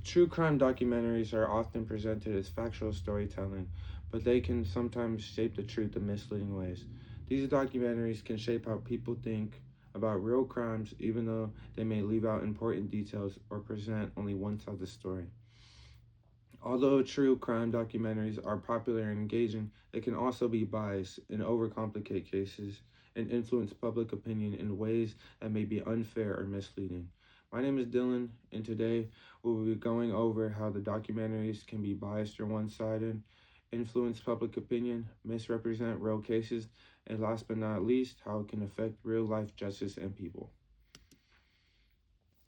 True crime documentaries are often presented as factual storytelling, but they can sometimes shape the truth in misleading ways. These documentaries can shape how people think about real crimes, even though they may leave out important details or present only one side of the story. Although true crime documentaries are popular and engaging, they can also be biased and overcomplicate cases and influence public opinion in ways that may be unfair or misleading. My name is Dylan, and today we'll be going over how the documentaries can be biased or one sided, influence public opinion, misrepresent real cases, and last but not least, how it can affect real life justice and people.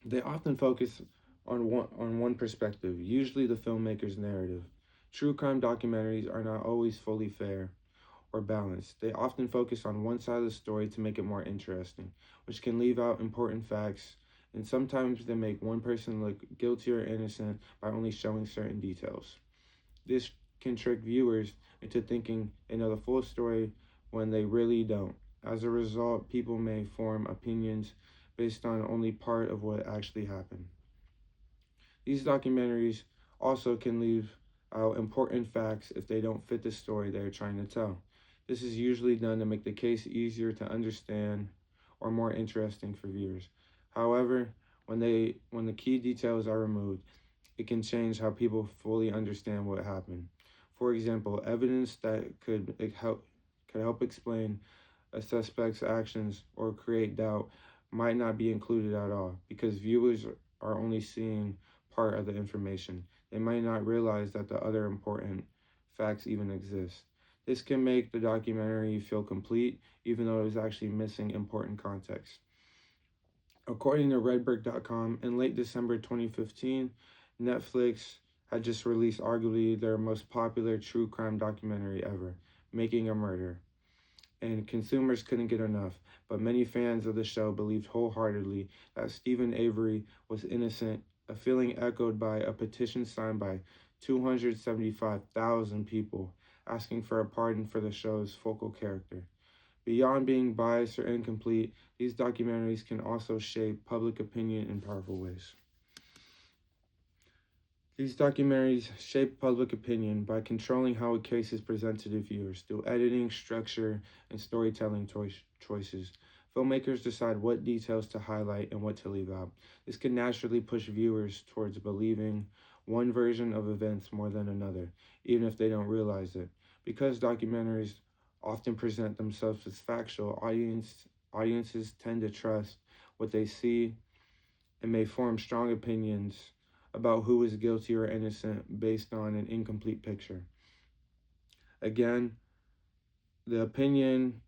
They often focus on one perspective, usually the filmmaker's narrative. True crime documentaries are not always fully fair or balanced. They often focus on one side of the story to make it more interesting, which can leave out important facts, and sometimes they make one person look guilty or innocent by only showing certain details. This can trick viewers into thinking they know the full story when they really don't. As a result, people may form opinions based on only part of what actually happened. These documentaries also can leave out important facts if they don't fit the story they are trying to tell. This is usually done to make the case easier to understand or more interesting for viewers. However, when the key details are removed, it can change how people fully understand what happened. For example, evidence that could help explain a suspect's actions or create doubt might not be included at all because viewers are only seeing part of the information. They might not realize that the other important facts even exist. This can make the documentary feel complete, even though it is actually missing important context. According to Redbird.com, in late December 2015, Netflix had just released arguably their most popular true crime documentary ever, Making a Murder, and consumers couldn't get enough. But many fans of the show believed wholeheartedly that Stephen Avery was innocent, a feeling echoed by a petition signed by 275,000 people asking for a pardon for the show's focal character. Beyond being biased or incomplete, these documentaries can also shape public opinion in powerful ways. These documentaries shape public opinion by controlling how a case is presented to viewers through editing, structure, and storytelling choices. Filmmakers decide what details to highlight and what to leave out. This can naturally push viewers towards believing one version of events more than another, even if they don't realize it. Because documentaries often present themselves as factual, audiences tend to trust what they see and may form strong opinions about who is guilty or innocent based on an incomplete picture. Again, the opinion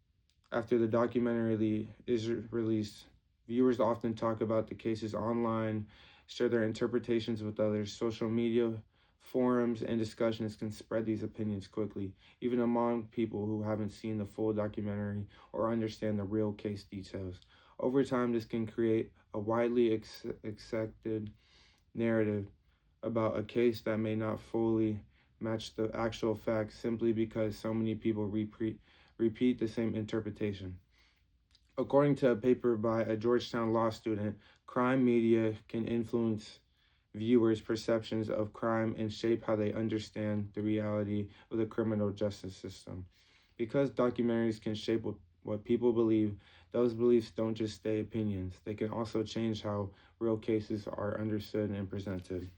after the documentary is released, viewers often talk about the cases online, share their interpretations with others. Social media, forums, and discussions can spread these opinions quickly, even among people who haven't seen the full documentary or understand the real case details. Over time, this can create a widely accepted narrative about a case that may not fully match the actual facts simply because so many people repeat the same interpretation. According to a paper by a Georgetown law student, crime media can influence viewers' perceptions of crime and shape how they understand the reality of the criminal justice system. Because documentaries can shape what people believe, those beliefs don't just stay opinions. They can also change how real cases are understood and presented.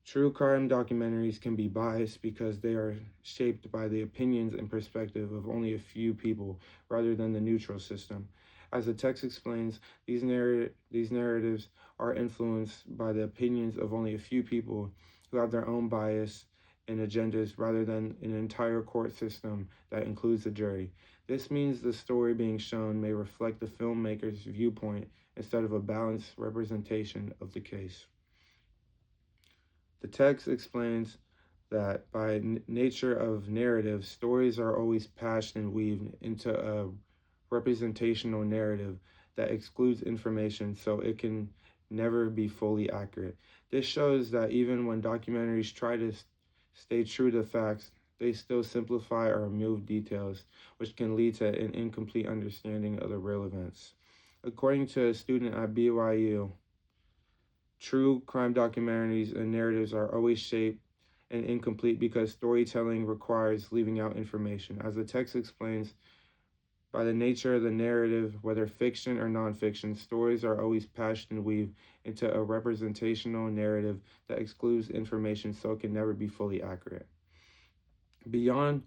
True crime documentaries can be biased because they are shaped by the opinions and perspective of only a few people rather than the neutral system. As the text explains, these narratives are influenced by the opinions of only a few people who have their own bias and agendas rather than an entire court system that includes the jury. This means the story being shown may reflect the filmmaker's viewpoint instead of a balanced representation of the case. The text explains that by nature of narrative, stories are always patched and weaved into a representational narrative that excludes information so it can never be fully accurate. This shows that even when documentaries try to stay true to facts, they still simplify or remove details, which can lead to an incomplete understanding of the real events. According to a student at BYU, True crime documentaries and narratives are always shaped and incomplete because storytelling requires leaving out information. As the text explains, by the nature of the narrative, whether fiction or nonfiction, stories are always patched and weaved into a representational narrative that excludes information so it can never be fully accurate. Beyond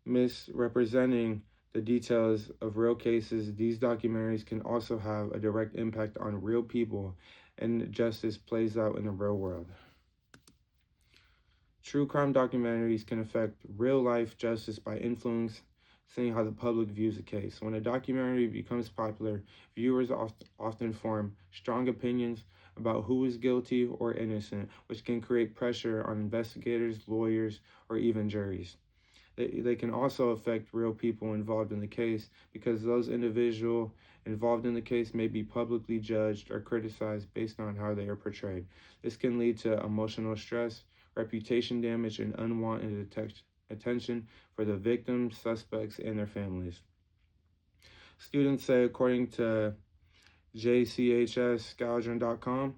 misrepresenting the details of real cases, these documentaries can also have a direct impact on real people and justice plays out in the real world. True crime documentaries can affect real life justice by influencing how the public views a case. When a documentary becomes popular, viewers often form strong opinions about who is guilty or innocent, which can create pressure on investigators, lawyers, or even juries. They can also affect real people involved in the case because those individuals involved in the case may be publicly judged or criticized based on how they are portrayed. This can lead to emotional stress, reputation damage, and unwanted attention for the victims, suspects, and their families. Students say, according to JCHSScouring.com,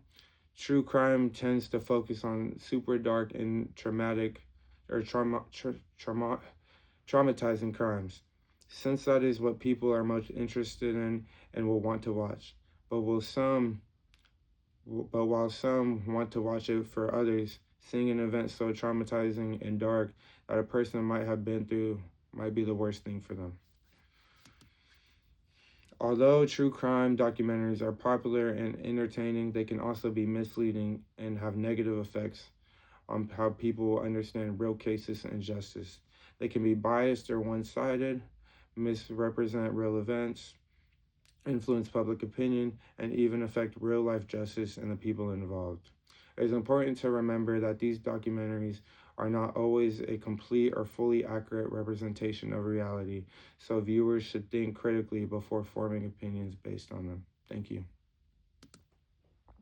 true crime tends to focus on super dark and traumatic or traumatizing crimes, since that is what people are most interested in and will want to watch. But will some but while some want to watch it, for others, seeing an event so traumatizing and dark that a person might have been through might be the worst thing for them. Although true crime documentaries are popular and entertaining, they can also be misleading and have negative effects on how people understand real cases and justice. They can be biased or one sided, misrepresent real events, influence public opinion, and even affect real life justice and the people involved. It is important to remember that these documentaries are not always a complete or fully accurate representation of reality, so viewers should think critically before forming opinions based on them. Thank you.